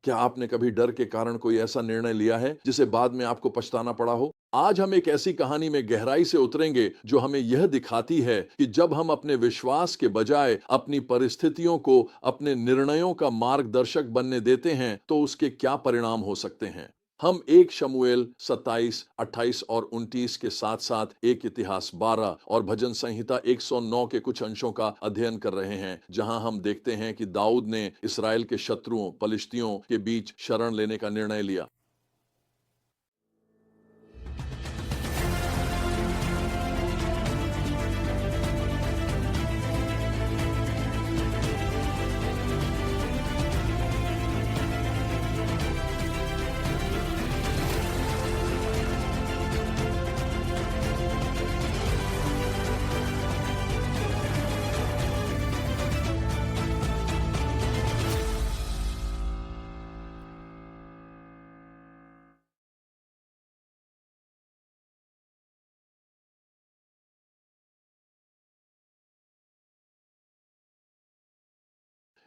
क्या आपने कभी डर के कारण कोई ऐसा निर्णय लिया है जिसे बाद में आपको पछताना पड़ा हो? आज हम एक ऐसी कहानी में गहराई से उतरेंगे जो हमें यह दिखाती है कि जब हम अपने विश्वास के बजाय अपनी परिस्थितियों को अपने निर्णयों का मार्गदर्शक बनने देते हैं तो उसके क्या परिणाम हो सकते हैं। हम एक शमूएल 27, 28 और 29 के साथ साथ एक इतिहास 12 और भजन संहिता 109 के कुछ अंशों का अध्ययन कर रहे हैं, जहां हम देखते हैं कि दाऊद ने इसराइल के शत्रुओं पलिश्तियों के बीच शरण लेने का निर्णय लिया।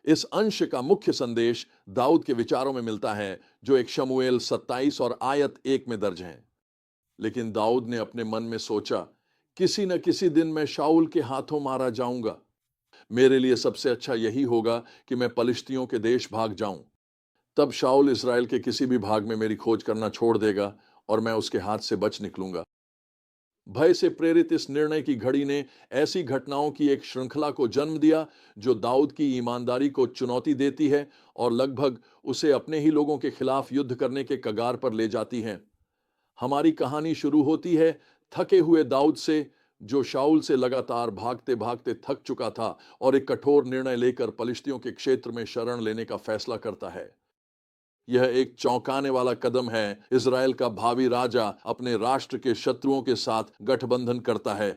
इस अंश का मुख्य संदेश दाऊद के विचारों में मिलता है, जो एक शमूएल 27 और आयत 1 में दर्ज हैं। लेकिन दाऊद ने अपने मन में सोचा, किसी न किसी दिन मैं शाऊल के हाथों मारा जाऊंगा। मेरे लिए सबसे अच्छा यही होगा कि मैं पलिश्तियों के देश भाग जाऊं। तब शाऊल इस्राएल के किसी भी भाग में मेरी खोज करना छोड़ देगा और मैं उसके हाथ से बच निकलूंगा। भय से प्रेरित इस निर्णय की घड़ी ने ऐसी घटनाओं की एक श्रृंखला को जन्म दिया जो दाऊद की ईमानदारी को चुनौती देती है और लगभग उसे अपने ही लोगों के खिलाफ युद्ध करने के कगार पर ले जाती है। हमारी कहानी शुरू होती है थके हुए दाऊद से, जो शाऊल से लगातार भागते भागते थक चुका था और एक कठोर निर्णय लेकर पलिश्तियों के क्षेत्र में शरण लेने का फैसला करता है। यह एक चौंकाने वाला कदम है। इज़राइल का भावी राजा अपने राष्ट्र के शत्रुओं के साथ गठबंधन करता है।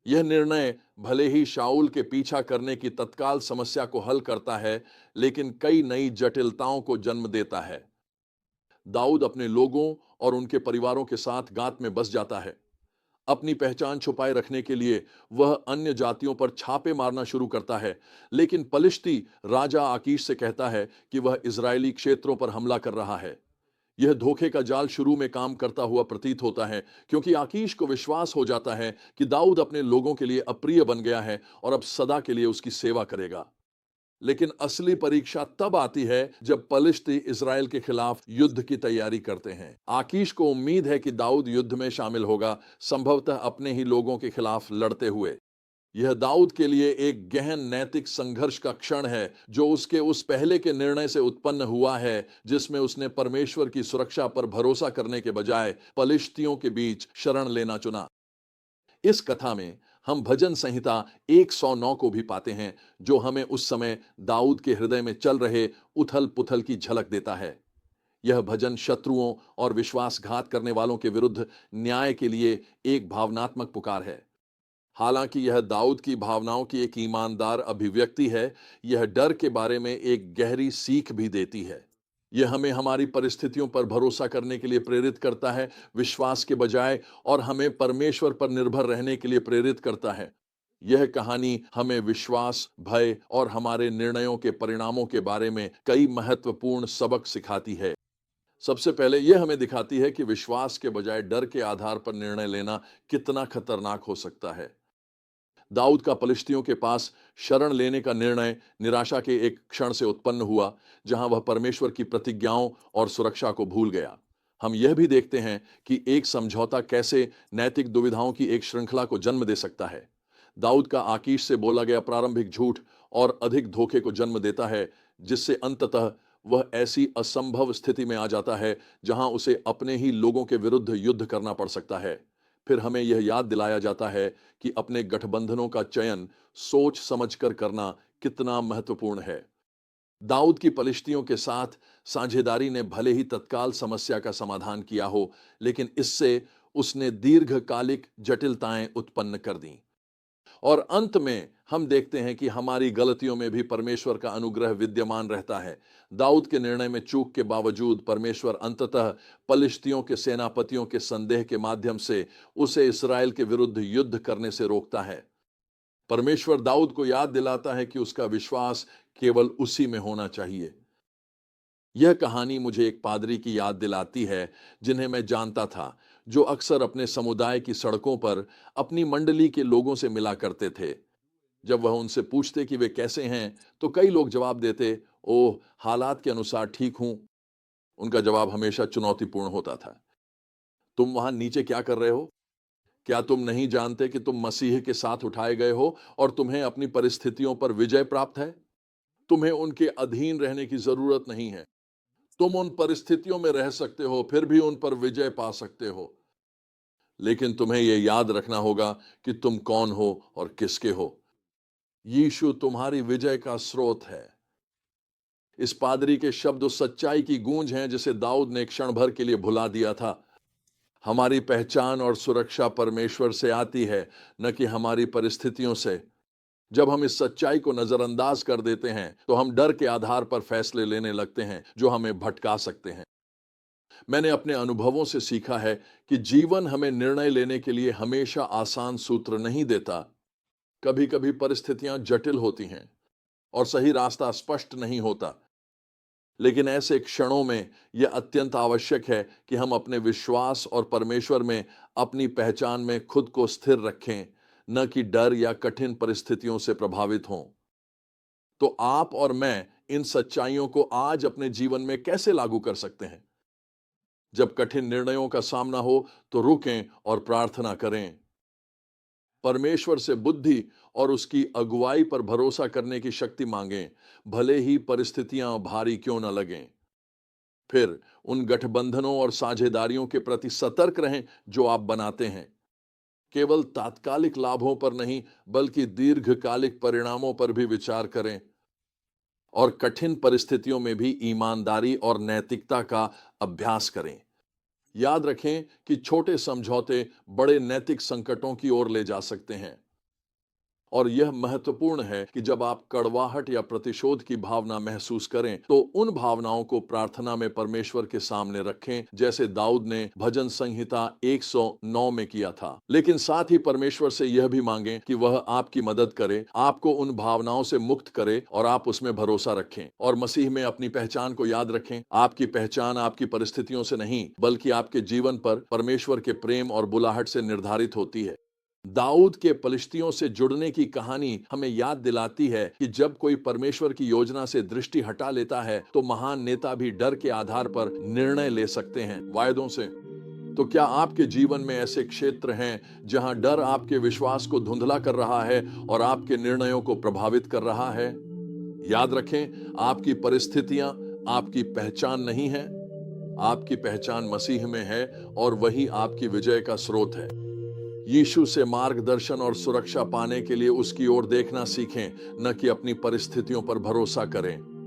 यह निर्णय भले ही शाऊल के पीछा करने की तत्काल समस्या को हल करता है, लेकिन कई नई जटिलताओं को जन्म देता है। दाऊद अपने लोगों और उनके परिवारों के साथ गात में बस जाता है। अपनी पहचान छुपाए रखने के लिए वह अन्य जातियों पर छापे मारना शुरू करता है, लेकिन पलिश्ती राजा आकीश से कहता है कि वह इजरायली क्षेत्रों पर हमला कर रहा है। यह धोखे का जाल शुरू में काम करता हुआ प्रतीत होता है, क्योंकि आकीश को विश्वास हो जाता है कि दाऊद अपने लोगों के लिए अप्रिय बन गया है और अब सदा के लिए उसकी सेवा करेगा। लेकिन असली परीक्षा तब आती है जब पलिश्ती इज़राइल के खिलाफ युद्ध की तैयारी करते हैं। आकीश को उम्मीद है कि दाऊद युद्ध में शामिल होगा, संभवतः अपने ही लोगों के खिलाफ लड़ते हुए। यह दाऊद के लिए एक गहन नैतिक संघर्ष का क्षण है, जो उसके उस पहले के निर्णय से उत्पन्न हुआ है जिसमें उसने परमेश्वर की सुरक्षा पर भरोसा करने के बजाय पलिश्तियों के बीच शरण लेना चुना। इस कथा में हम भजन संहिता 109 को भी पाते हैं, जो हमें उस समय दाऊद के हृदय में चल रहे उथल पुथल की झलक देता है। यह भजन शत्रुओं और विश्वासघात करने वालों के विरुद्ध न्याय के लिए एक भावनात्मक पुकार है। हालांकि यह दाऊद की भावनाओं की एक ईमानदार अभिव्यक्ति है, यह डर के बारे में एक गहरी सीख भी देती है। यह हमें हमारी परिस्थितियों पर भरोसा करने के लिए प्रेरित करता है, विश्वास के बजाय, और हमें परमेश्वर पर निर्भर रहने के लिए प्रेरित करता है। यह कहानी हमें विश्वास, भय और हमारे निर्णयों के परिणामों के बारे में कई महत्वपूर्ण सबक सिखाती है। सबसे पहले यह हमें दिखाती है कि विश्वास के बजाय डर के आधार पर निर्णय लेना कितना खतरनाक हो सकता है। दाऊद का पलिश्तियों के पास शरण लेने का निर्णय निराशा के एक क्षण से उत्पन्न हुआ, जहां वह परमेश्वर की प्रतिज्ञाओं और सुरक्षा को भूल गया। हम यह भी देखते हैं कि एक समझौता कैसे नैतिक दुविधाओं की एक श्रृंखला को जन्म दे सकता है। दाऊद का आकीश से बोला गया प्रारंभिक झूठ और अधिक धोखे को जन्म देता है, जिससे अंततः वह ऐसी असंभव स्थिति में आ जाता है जहां उसे अपने ही लोगों के विरुद्ध युद्ध करना पड़ सकता है। फिर हमें यह याद दिलाया जाता है कि अपने गठबंधनों का चयन सोच समझकर करना कितना महत्वपूर्ण है। दाऊद की पलिश्तियों के साथ साझेदारी ने भले ही तत्काल समस्या का समाधान किया हो, लेकिन इससे उसने दीर्घकालिक जटिलताएं उत्पन्न कर दी। और अंत में हम देखते हैं कि हमारी गलतियों में भी परमेश्वर का अनुग्रह विद्यमान रहता है। दाऊद के निर्णय में चूक के बावजूद परमेश्वर अंततः पलिश्तियों के सेनापतियों के संदेह के माध्यम से उसे इस्राएल के विरुद्ध युद्ध करने से रोकता है। परमेश्वर दाऊद को याद दिलाता है कि उसका विश्वास केवल उसी में होना चाहिए। यह कहानी मुझे एक पादरी की याद दिलाती है जिन्हें मैं जानता था, जो अक्सर अपने समुदाय की सड़कों पर अपनी मंडली के लोगों से मिला करते थे। जब वह उनसे पूछते कि वे कैसे हैं, तो कई लोग जवाब देते, ओह, हालात के अनुसार ठीक हूं। उनका जवाब हमेशा चुनौतीपूर्ण होता था। तुम वहां नीचे क्या कर रहे हो? क्या तुम नहीं जानते कि तुम मसीह के साथ उठाए गए हो और तुम्हें अपनी परिस्थितियों पर विजय प्राप्त है? तुम्हें उनके अधीन रहने की जरूरत नहीं है। तुम उन परिस्थितियों में रह सकते हो, फिर भी उन पर विजय पा सकते हो। लेकिन तुम्हें यह याद रखना होगा कि तुम कौन हो और किसके हो। यीशु तुम्हारी विजय का स्रोत है। इस पादरी के शब्द उस सच्चाई की गूंज हैं जिसे दाऊद ने क्षण भर के लिए भुला दिया था। हमारी पहचान और सुरक्षा परमेश्वर से आती है, न कि हमारी परिस्थितियों से। जब हम इस सच्चाई को नजरअंदाज कर देते हैं, तो हम डर के आधार पर फैसले लेने लगते हैं जो हमें भटका सकते हैं। मैंने अपने अनुभवों से सीखा है कि जीवन हमें निर्णय लेने के लिए हमेशा आसान सूत्र नहीं देता। कभी कभी परिस्थितियां जटिल होती हैं और सही रास्ता स्पष्ट नहीं होता। लेकिन ऐसे क्षणों में यह अत्यंत आवश्यक है कि हम अपने विश्वास और परमेश्वर में अपनी पहचान में खुद को स्थिर रखें, न कि डर या कठिन परिस्थितियों से प्रभावित हों। तो आप और मैं इन सच्चाइयों को आज अपने जीवन में कैसे लागू कर सकते हैं? जब कठिन निर्णयों का सामना हो, तो रुकें और प्रार्थना करें। परमेश्वर से बुद्धि और उसकी अगुवाई पर भरोसा करने की शक्ति मांगें, भले ही परिस्थितियां भारी क्यों न लगें। फिर उन गठबंधनों और साझेदारियों के प्रति सतर्क रहें जो आप बनाते हैं। केवल तात्कालिक लाभों पर नहीं, बल्कि दीर्घकालिक परिणामों पर भी विचार करें। और कठिन परिस्थितियों में भी ईमानदारी और नैतिकता का अभ्यास करें। याद रखें कि छोटे समझौते बड़े नैतिक संकटों की ओर ले जा सकते हैं। और यह महत्वपूर्ण है कि जब आप कड़वाहट या प्रतिशोध की भावना महसूस करें, तो उन भावनाओं को प्रार्थना में परमेश्वर के सामने रखें, जैसे दाऊद ने भजन संहिता 109 में किया था। लेकिन साथ ही परमेश्वर से यह भी मांगें कि वह आपकी मदद करे, आपको उन भावनाओं से मुक्त करे और आप उसमें भरोसा रखें और मसीह में अपनी पहचान को याद रखें। आपकी पहचान आपकी परिस्थितियों से नहीं, बल्कि आपके जीवन पर परमेश्वर के प्रेम और बुलाहट से निर्धारित होती है। दाऊद के पलिश्तियों से जुड़ने की कहानी हमें याद दिलाती है कि जब कोई परमेश्वर की योजना से दृष्टि हटा लेता है, तो महान नेता भी डर के आधार पर निर्णय ले सकते हैं, वायदों से। तो क्या आपके जीवन में ऐसे क्षेत्र हैं जहां डर आपके विश्वास को धुंधला कर रहा है और आपके निर्णयों को प्रभावित कर रहा है? याद रखें, आपकी परिस्थितियां आपकी पहचान नहीं है। आपकी पहचान मसीह में है और वही आपकी विजय का स्रोत है। यीशु से मार्गदर्शन और सुरक्षा पाने के लिए उसकी ओर देखना सीखें, न कि अपनी परिस्थितियों पर भरोसा करें।